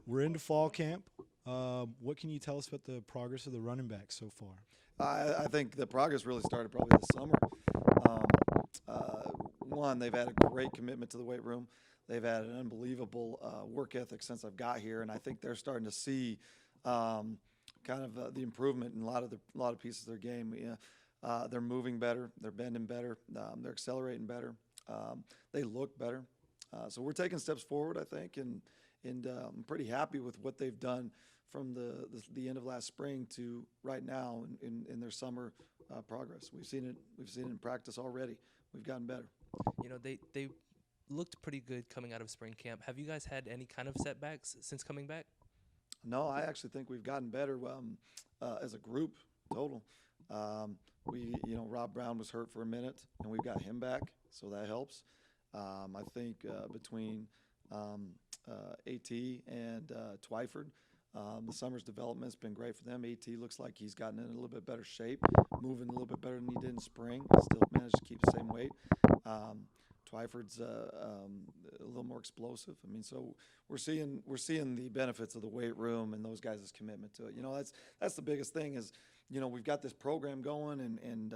We're into fall camp. What can you tell us about the progress of the running backs so far? I think the progress really started probably this summer. Um, One, they've had a great commitment to the weight room. They've had an unbelievable work ethic since I've got here, and I think they're starting to see kind of the improvement in a lot of pieces of their game. Yeah, they're moving better, they're bending better, they're accelerating better, they look better. So we're taking steps forward, I think, and I'm pretty happy with what they've done from the end of last spring to right now in their summer progress. We've seen it. We've seen it in practice already. We've gotten better. You know, they looked pretty good coming out of spring camp. Have you guys had any kind of setbacks since coming back? No, I actually think we've gotten better as a group total. Rob Brown was hurt for a minute, and we've got him back, so that helps. I think between AT and Twyford, the summer's development has been great for them. AT looks like he's gotten in a little bit better shape, moving a little bit better than he did in spring. Still managed to keep the same weight. Twyford's a little more explosive. I mean, so we're seeing the benefits of the weight room and those guys' commitment to it. You know, that's the biggest thing is, you know, we've got this program going and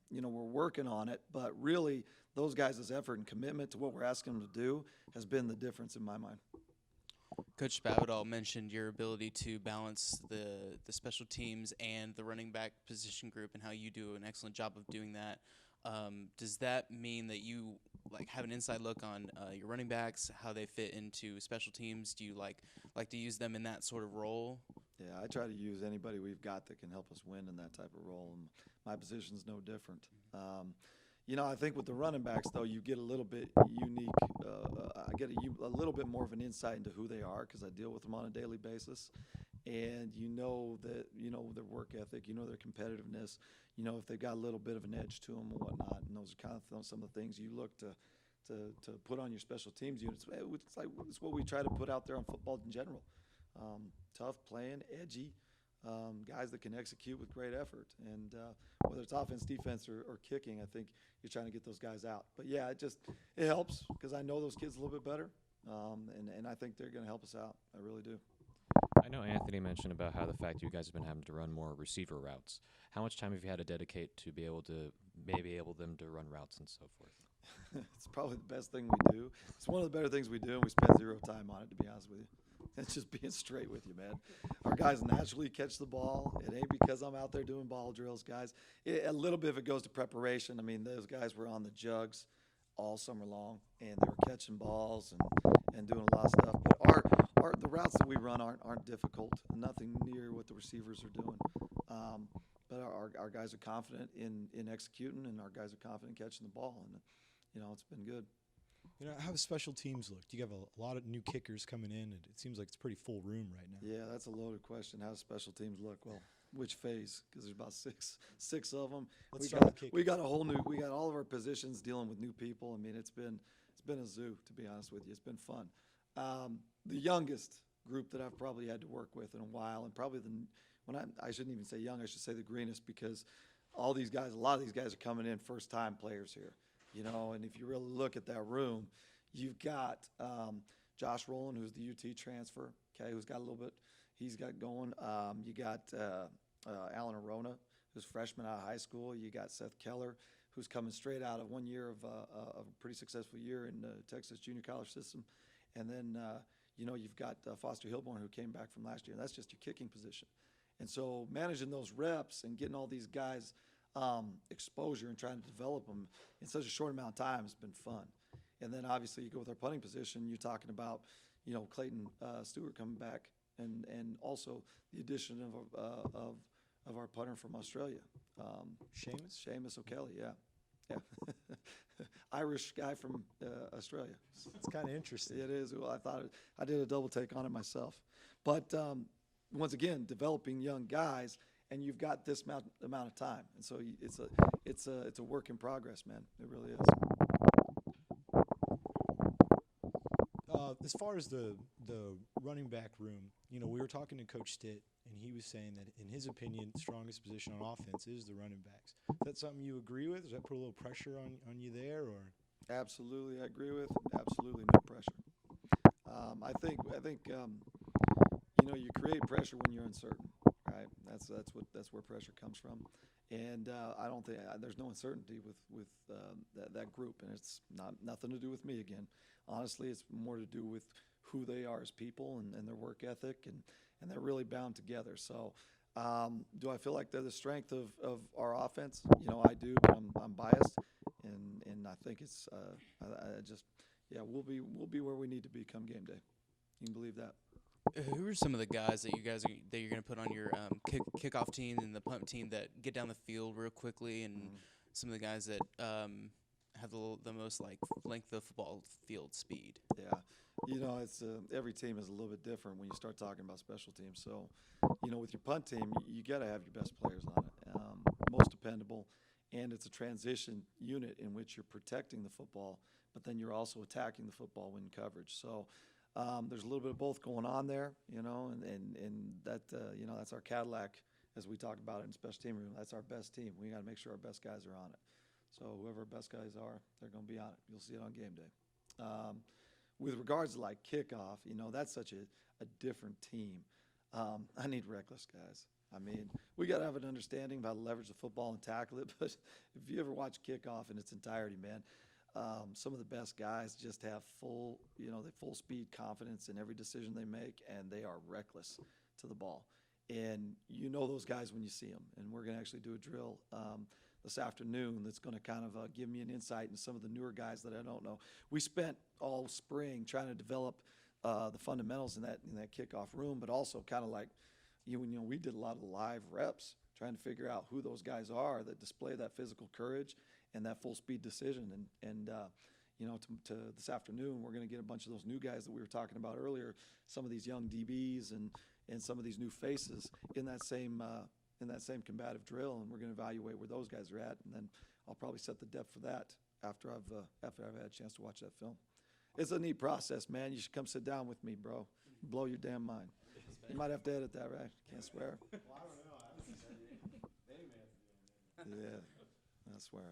you know, we're working on it, but really those guys' effort and commitment to what we're asking them to do has been the difference in my mind. Coach Spavital mentioned your ability to balance the special teams and the running back position group and how you do an excellent job of doing that. Does that mean that you have an inside look on your running backs, how they fit into special teams? Do you like to use them in that sort of role? Yeah, I try to use anybody we've got that can help us win in that type of role, and my position's no different. You know, I think with the running backs, though, you get a little bit unique. I get a little bit more of an insight into who they are because I deal with them on a daily basis. And you know their work ethic, you know their competitiveness, you know if they've got a little bit of an edge to them and whatnot. And those are kind of some of the things you look to put on your special teams units. It's what we try to put out there on football in general. Tough, playing, edgy, guys that can execute with great effort. And whether it's offense, defense, or kicking, I think you're trying to get those guys out. But yeah, it helps because I know those kids a little bit better, and I think they're going to help us out. I really do. I know Anthony mentioned about how the fact you guys have been having to run more receiver routes. How much time have you had to dedicate to be able to maybe able them to run routes and so forth? It's probably the best thing we do. It's one of the better things we do, and we spend zero time on it, to be honest with you. It's just being straight with you, man. Our guys naturally catch the ball. It ain't because I'm out there doing ball drills, guys. A little bit of it goes to preparation. I mean, those guys were on the jugs all summer long, and they were catching balls and doing a lot of stuff. But the routes that we run aren't difficult. Nothing near what the receivers are doing. But our guys are confident in executing, and our guys are confident in catching the ball. And, you know, it's been good. You know, how have special teams looked? You have a lot of new kickers coming in, and it seems like it's a pretty full room right now. Yeah, that's a loaded question. How do special teams look? Well, which phase? Because there's about six of them. We got all of our positions dealing with new people. I mean, it's been a zoo, to be honest with you. It's been fun. The youngest group that I've probably had to work with in a while, and probably I shouldn't even say young, I should say the greenest, because a lot of these guys are coming in first-time players here. You know, and if you really look at that room, you've got Josh Rowland, who's the UT transfer, okay, who's got a little bit, he's got going. You got Alan Arona, who's freshman out of high school. You got Seth Keller, who's coming straight out of 1 year of a pretty successful year in the Texas junior college system. And then, you know, you've got Foster Hilborn, who came back from last year. That's just your kicking position. And so managing those reps and getting all these guys exposure and trying to develop them in such a short amount of time has been fun. And then obviously you go with our punting position, you're talking about, you know, Clayton Stewart coming back and also the addition of our punter from Australia. Seamus O'Kelly, yeah. Irish guy from Australia. It's kind of interesting. It is. Well, I did a double take on it myself. But once again, developing young guys, and you've got this amount of time, and so it's a work in progress, man. It really is. As far as the running back room, you know, we were talking to Coach Stitt, and he was saying that in his opinion, the strongest position on offense is the running backs. Is that something you agree with? Does that put a little pressure on you there, or? Absolutely, I agree with. Absolutely, no pressure. I think, you know, when you look at the position, you got to have guys that can execute. You got to have guys that can execute with great effort. And I think you create pressure when you're uncertain, right? That's where pressure comes from, and I don't think there's no uncertainty with that group, and it's nothing to do with me again. Honestly, it's more to do with who they are as people and their work ethic, and they're really bound together. So, do I feel like they're the strength of our offense? I do, but I'm biased, and I think it's I just yeah, we'll be where we need to be come game day. You can believe that. Who are some of the guys that you're going to put on your kickoff team and the punt team that get down the field real quickly, and some of the guys that have the most like length of football field speed? Yeah, it's every team is a little bit different when you start talking about special teams. So, with your punt team, you got to have your best players on it, most dependable, and it's a transition unit in which you're protecting the football, but then you're also attacking the football when in coverage. So. There's a little bit of both going on there, and that that's our Cadillac, as we talk about it in special team room. That's our best team. We got to make sure our best guys are on it. So whoever our best guys are, they're going to be on it. You'll see it on game day. With regards to like kickoff, that's such a different team. I need reckless guys. I mean, we got to have an understanding about leverage the football and tackle it. But if you ever watch kickoff in its entirety, man. Some of the best guys just have full speed confidence in every decision they make, and they are reckless to the ball. And those guys when you see them. And we're going to actually do a drill this afternoon that's going to kind of give me an insight into some of the newer guys that I don't know. We spent all spring trying to develop the fundamentals in that kickoff room, but also kind of like we did a lot of live reps trying to figure out who those guys are that display that physical courage and that full speed decision. And to this afternoon, we're going to get a bunch of those new guys that we were talking about earlier, some of these young DBs and some of these new faces in that same combative drill, and we're going to evaluate where those guys are at, and then I'll probably set the depth for that after I've had a chance to watch that film. It's a neat process, man. You should come sit down with me, bro. Blow your damn mind. You might have to edit that, right? Can't swear. Well, I don't know. I haven't said it. They may have to do it. Yeah, I swear.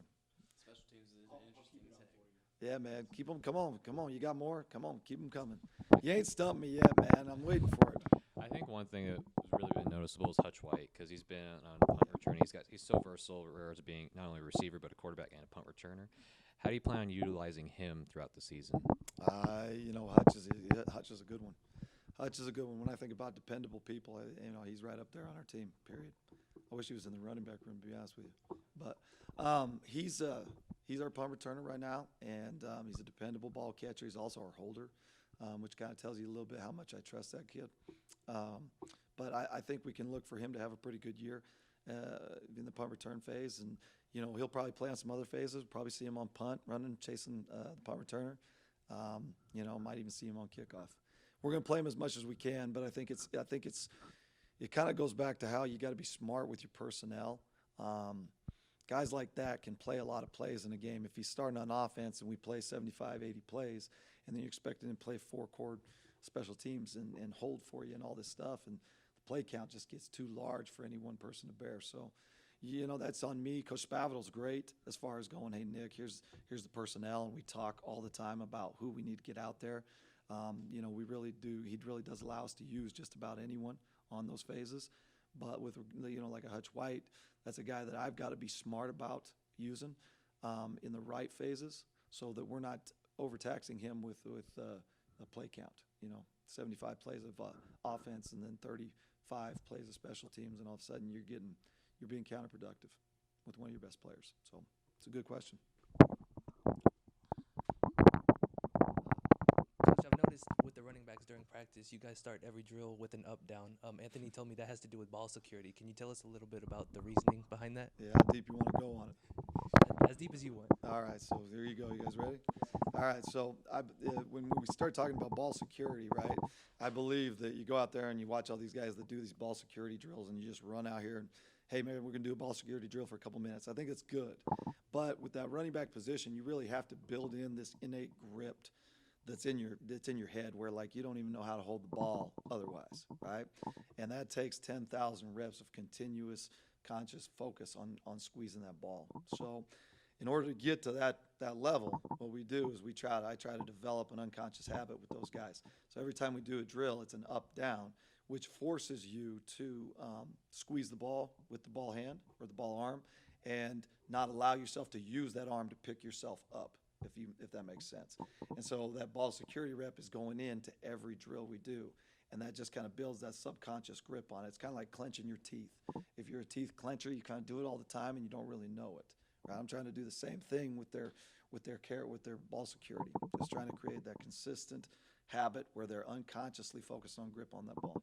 Special teams is interesting as heck. Yeah, man. Keep them. Come on. You got more? Come on. Keep them coming. You ain't stumped me yet, man. I'm waiting for it. I think one thing that has really been noticeable is Hutch White, because he's been on punt return. He's so versatile as being not only a receiver but a quarterback and a punt returner. How do you plan on utilizing him throughout the season? Hutch is a good one. Hutch is a good one. When I think about dependable people, he's right up there on our team. Period. I wish he was in the running back room, to be honest with you. But he's our punt returner right now, and he's a dependable ball catcher. He's also our holder, which kind of tells you a little bit how much I trust that kid. But I think we can look for him to have a pretty good year in the punt return phase, and he'll probably play on some other phases. Probably see him on punt, running, chasing the punt returner. Might even see him on kickoff. We're going to play him as much as we can, but I think it kind of goes back to how you got to be smart with your personnel. Guys like that can play a lot of plays in a game. If he's starting on offense and we play 75, 80 plays, and then you're expecting him to play four-chord special teams and hold for you and all this stuff, and the play count just gets too large for any one person to bear. So, that's on me. Coach Spavital's great as far as going, hey, Nick, here's the personnel, and we talk all the time about who we need to get out there. We really do. He really does allow us to use just about anyone on those phases. But with, like a Hutch White, that's a guy that I've got to be smart about using in the right phases so that we're not overtaxing him with a play count. 75 plays of offense and then 35 plays of special teams, and all of a sudden you're being counterproductive with one of your best players. So it's a good question. Coach, I've noticed with the running backs during practice, you guys start every drill with an up-down. Anthony told me that has to do with ball security. Can you tell us a little bit about the reasoning behind that? Yeah, how deep you want to go on it? As deep as you want. All right, so there you go. You guys ready? All right, so when we start talking about ball security, right, I believe that you go out there and you watch all these guys that do these ball security drills, and you just run out here and, hey, man, we're going to do a ball security drill for a couple minutes. I think it's good. But with that running back position, you really have to build in this innate grip that's in your head where, like, you don't even know how to hold the ball otherwise, right? And that takes 10,000 reps of continuous conscious focus on squeezing that ball. So in order to get to that level, what we do is I try to develop an unconscious habit with those guys. So every time we do a drill, it's an up-down which forces you to squeeze the ball with the ball hand or the ball arm and not allow yourself to use that arm to pick yourself up, if that makes sense. And so that ball security rep is going into every drill we do, and that just kind of builds that subconscious grip on it. It's kind of like clenching your teeth. If you're a teeth clencher, you kind of do it all the time and you don't really know it. Right? I'm trying to do the same thing with their ball security, just trying to create that consistent habit where they're unconsciously focused on grip on that ball.